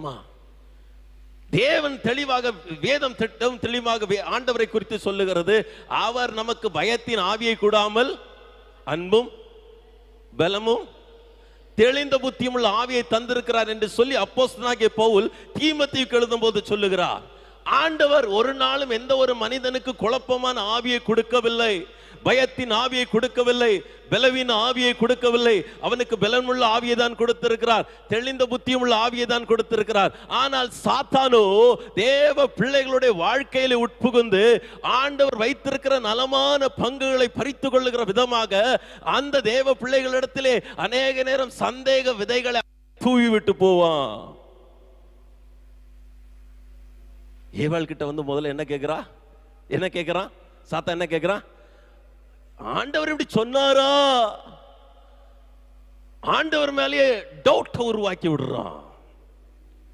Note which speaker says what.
Speaker 1: ஆமா, தேவன் தெளிவாக, வேதம் திட்டம் தெளிவாக ஆண்டவரை குறித்து சொல்லுகிறது. அவர் நமக்கு பயத்தின் ஆவியை கூடாமல் அன்பும் பலமும் தெளிந்த புத்தியும் உள்ள ஆவியை தந்திருக்கிறார் என்று சொல்லி அப்போஸ்தலனாகிய பவுல் தீமோத்தேயுக்கு எழுதும் போது சொல்லுகிறார். ஆண்டவர் ஒரு நாளும் எந்த ஒரு மனிதனுக்கு குழப்பமான ஆவியை கொடுக்கவில்லை, பயத்தின் ஆவியை கொடுக்கவில்லை, பலவீன ஆவியை கொடுக்கவில்லை. அவனுக்கு பலமுள்ள ஆவியை தான் கொடுத்திருக்கிறார், தெளிந்த புத்தியும் உள்ள ஆவியை தான் கொடுத்திருக்கிறார். ஆனால் சாத்தானோ தேவ பிள்ளைகளுடைய வாழ்க்கையில உட்புகுந்து ஆண்டவர் வைத்திருக்கிற நலமான பங்குகளை பறித்து கொள்ளுகிற விதமாக அந்த தேவ பிள்ளைகளிடத்திலே அநேக நேரம் சந்தேக விதைகளை தூவி விட்டு போவான். ஏவாள் கிட்ட வந்து முதல்ல என்ன கேட்கிறான் சாத்தான்? என்ன கேட்கிறான்? ஆண்டவர் இப்படி சொன்னாரா? ஆண்டவர் மேலேயே டவுட் உருவாக்கி விடுறான்.